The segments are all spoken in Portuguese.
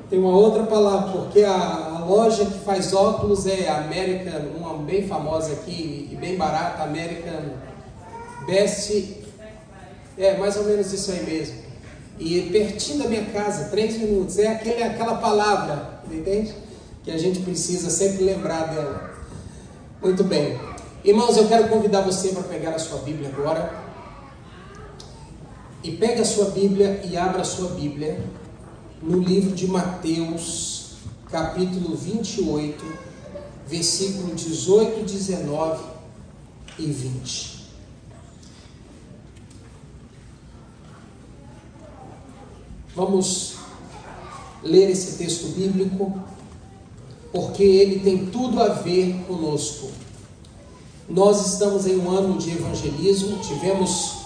Tem uma outra palavra, porque a loja que faz óculos é American, uma bem famosa aqui e bem barata, American Best. É mais ou menos isso aí mesmo. E pertinho da minha casa, 3 minutos. É aquela palavra, entende? Que a gente precisa sempre lembrar dela. Muito bem. Irmãos, eu quero convidar você para pegar a sua Bíblia agora. E pega a sua Bíblia e abra a sua Bíblia no livro de Mateus, capítulo 28, versículo 18, 19 e 20. Vamos ler esse texto bíblico, porque ele tem tudo a ver conosco. Nós estamos em um ano de evangelismo, tivemos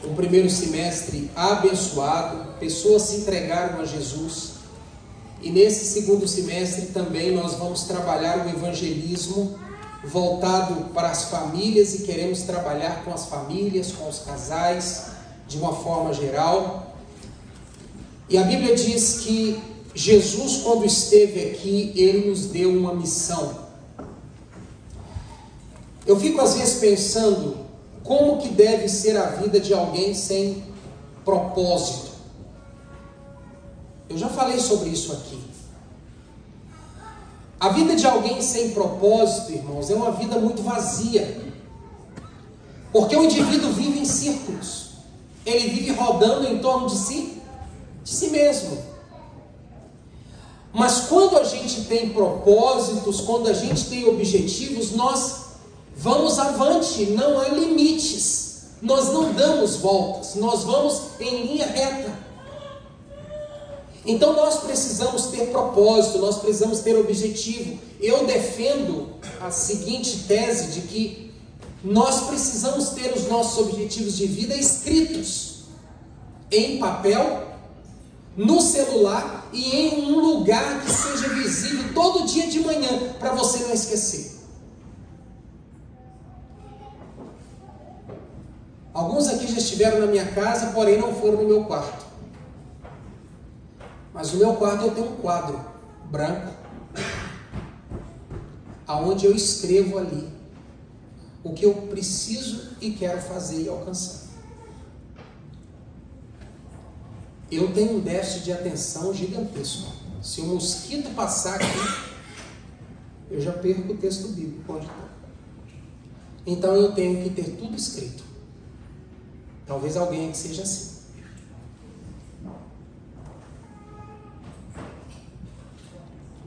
um primeiro semestre abençoado, pessoas se entregaram a Jesus, e nesse segundo semestre também nós vamos trabalhar o evangelismo voltado para as famílias, e queremos trabalhar com as famílias, com os casais, de uma forma geral. E a Bíblia diz que Jesus, quando esteve aqui, Ele nos deu uma missão. Eu fico às vezes pensando, como que deve ser a vida de alguém sem propósito? Eu já falei sobre isso aqui. A vida de alguém sem propósito, irmãos, é uma vida muito vazia. Porque o indivíduo vive em círculos. Ele vive rodando em torno de si mesmo. Mas quando a gente tem propósitos, quando a gente tem objetivos, nós vamos avante, não há limites. Nós não damos voltas, nós vamos em linha reta. Então nós precisamos ter propósito, nós precisamos ter objetivo. Eu defendo a seguinte tese de que nós precisamos ter os nossos objetivos de vida escritos em papel, no celular e em um lugar que seja visível todo dia de manhã, para você não esquecer. Alguns aqui já estiveram na minha casa, porém não foram no meu quarto. Mas no meu quarto eu tenho um quadro branco, aonde eu escrevo ali o que eu preciso e quero fazer e alcançar. Eu tenho um déficit de atenção gigantesco. Se um mosquito passar aqui, eu já perco o texto bíblico onde está. Então eu tenho que ter tudo escrito. Talvez alguém aqui seja assim.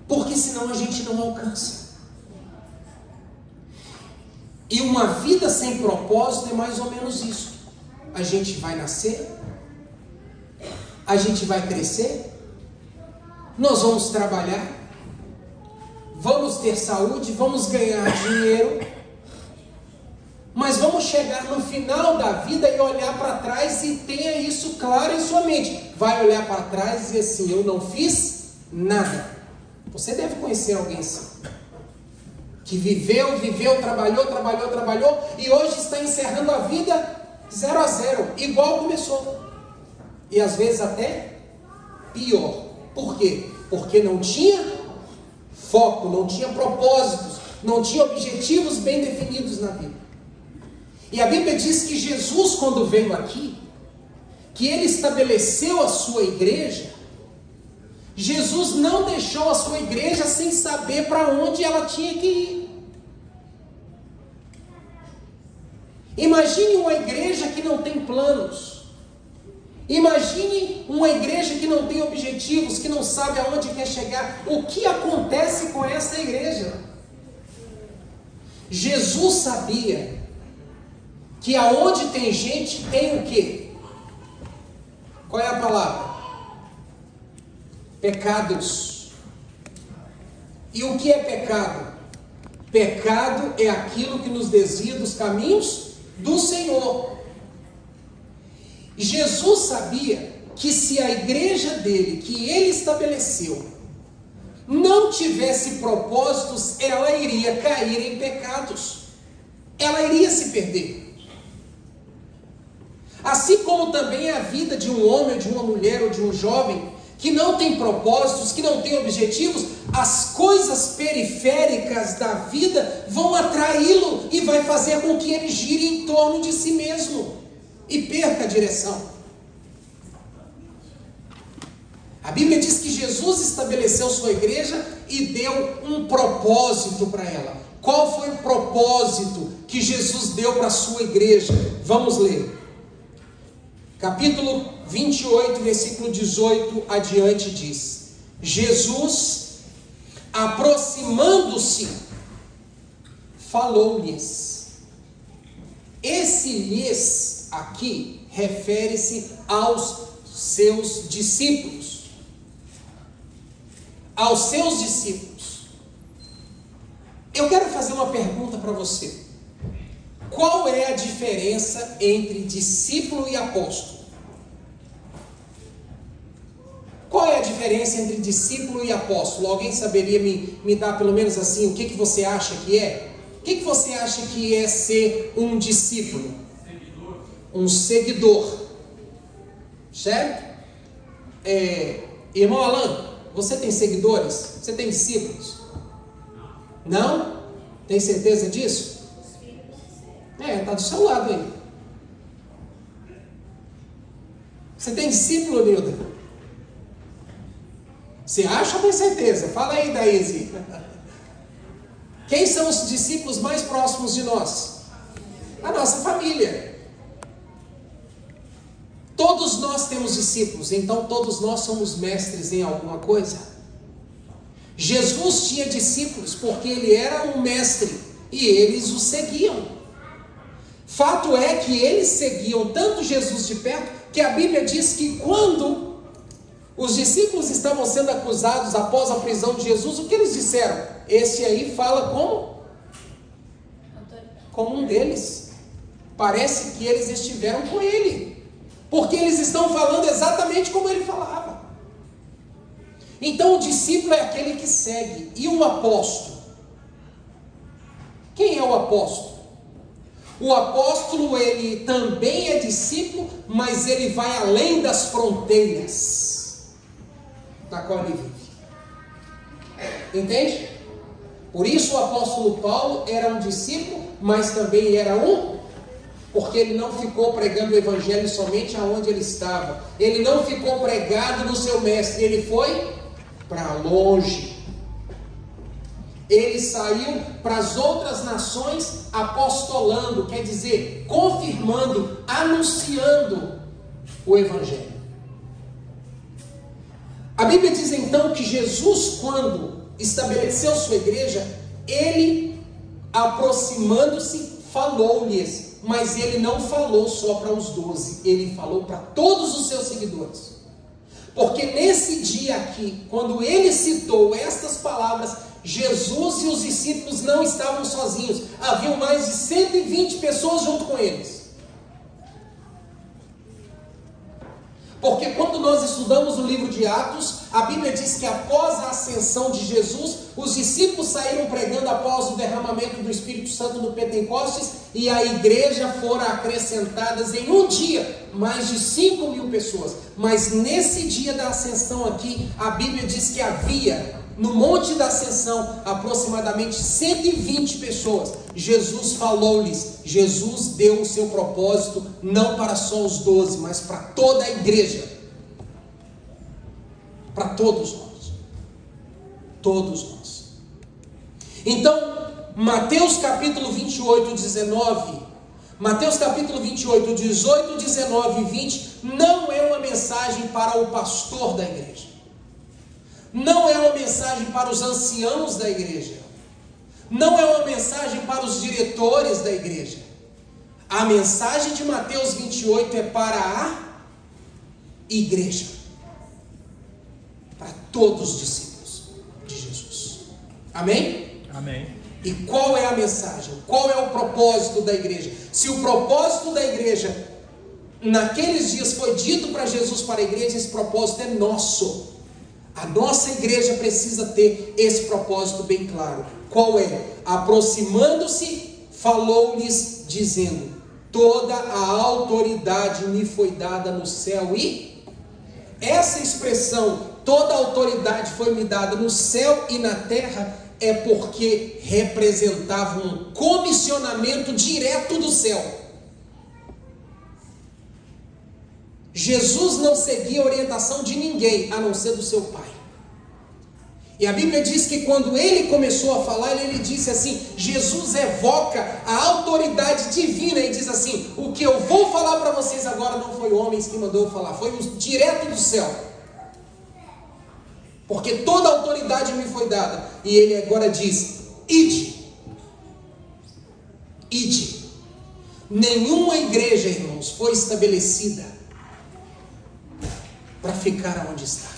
Porque senão a gente não alcança. E uma vida sem propósito é mais ou menos isso. A gente vai nascer, a gente vai crescer, nós vamos trabalhar, vamos ter saúde, vamos ganhar dinheiro, mas vamos chegar no final da vida e olhar para trás e tenha isso claro em sua mente. Vai olhar para trás e dizer assim: eu não fiz nada. Você deve conhecer alguém assim, que viveu, trabalhou e hoje está encerrando a vida 0 a 0, igual começou. E às vezes até pior. Por quê? Porque não tinha foco, não tinha propósitos, não tinha objetivos bem definidos na vida. E a Bíblia diz que Jesus, quando veio aqui, que Ele estabeleceu a sua igreja, Jesus não deixou a sua igreja sem saber para onde ela tinha que ir. Imagine uma igreja que não tem planos. Imagine uma igreja que não tem objetivos, que não sabe aonde quer chegar. O que acontece com essa igreja? Jesus sabia que aonde tem gente, tem o quê? Qual é a palavra? Pecados. E o que é pecado? Pecado é aquilo que nos desvia dos caminhos do Senhor. Jesus sabia que se a igreja dele, que ele estabeleceu, não tivesse propósitos, ela iria cair em pecados. Ela iria se perder. Assim como também é a vida de um homem, de uma mulher ou de um jovem que não tem propósitos, que não tem objetivos, as coisas periféricas da vida vão atraí-lo e vai fazer com que ele gire em torno de si mesmo e perca a direção. A Bíblia diz que Jesus estabeleceu sua igreja e deu um propósito para ela. Qual foi o propósito que Jesus deu para a sua igreja? Vamos ler. Capítulo 28, versículo 18 adiante diz: Jesus, aproximando-se, falou-lhes. Esse lhes aqui refere-se aos seus discípulos. Aos seus discípulos. Eu quero fazer uma pergunta para você. Qual é a diferença entre discípulo e apóstolo? Qual é a diferença entre discípulo e apóstolo? Alguém saberia me dar pelo menos assim, o que você acha que é? O que você acha que é ser um discípulo? Seguidor. Um seguidor. Certo? Irmão Alan, você tem seguidores? Você tem discípulos? Não? Tem certeza disso? Está do seu lado aí. Você tem discípulo, Nilda? Você acha ou tem certeza? Fala aí, Daíse. Quem são os discípulos mais próximos de nós? A nossa família. Todos nós temos discípulos, então todos nós somos mestres em alguma coisa. Jesus tinha discípulos porque ele era um mestre e eles o seguiam. Fato é que eles seguiam tanto Jesus de perto que a Bíblia diz que quando os discípulos estavam sendo acusados após a prisão de Jesus, o que eles disseram? Esse aí fala como? Como um deles. Parece que eles estiveram com ele. Porque eles estão falando exatamente como ele falava. Então o discípulo é aquele que segue. E o apóstolo? Quem é o apóstolo? O apóstolo, ele também é discípulo, mas ele vai além das fronteiras na qual ele vive. Entende? Por isso o apóstolo Paulo era um discípulo, mas também era porque ele não ficou pregando o evangelho somente aonde ele estava. Ele não ficou pregado no seu mestre, ele foi para longe. Ele saiu para as outras nações apostolando, quer dizer, confirmando, anunciando o evangelho. A Bíblia diz então que Jesus, quando estabeleceu sua igreja, ele, aproximando-se, falou-lhes. Mas ele não falou só para os 12, ele falou para todos os seus seguidores. Porque nesse dia aqui, quando ele citou estas palavras, Jesus e os discípulos não estavam sozinhos. Haviam mais de 120 pessoas junto com eles. Porque quando nós estudamos o livro de Atos, a Bíblia diz que após a ascensão de Jesus, os discípulos saíram pregando após o derramamento do Espírito Santo no Pentecostes, e a igreja foram acrescentadas em um dia, mais de 5.000 pessoas. Mas nesse dia da ascensão aqui, a Bíblia diz que havia, no Monte da Ascensão, aproximadamente 120 pessoas. Jesus falou-lhes, Jesus deu o seu propósito, não para só os 12, mas para toda a igreja. Para todos nós. Todos nós. Então, Mateus capítulo 28, 19, Mateus capítulo 28, 18, 19 e 20, não é uma mensagem para o pastor da igreja. Não é uma mensagem para os anciãos da igreja. Não é uma mensagem para os diretores da igreja. A mensagem de Mateus 28 é para a igreja. Para todos os discípulos de Jesus. Amém? Amém. E qual é a mensagem? Qual é o propósito da igreja? Se o propósito da igreja, naqueles dias foi dito para Jesus, para a igreja, esse propósito é nosso. A nossa igreja precisa ter esse propósito bem claro. Qual é? Aproximando-se, falou-lhes, dizendo: toda a autoridade me foi dada no céu e... Essa expressão, toda autoridade foi me dada no céu e na terra, é porque representava um comissionamento direto do céu. Jesus não seguia a orientação de ninguém, a não ser do seu Pai. E a Bíblia diz que quando ele começou a falar, ele disse assim, Jesus evoca a autoridade divina e diz assim, o que eu vou falar para vocês agora não foi homens que mandou eu falar, foi direto do céu. Porque toda a autoridade me foi dada. E ele agora diz, ide. Ide. Nenhuma igreja, irmãos, foi estabelecida para ficar onde está.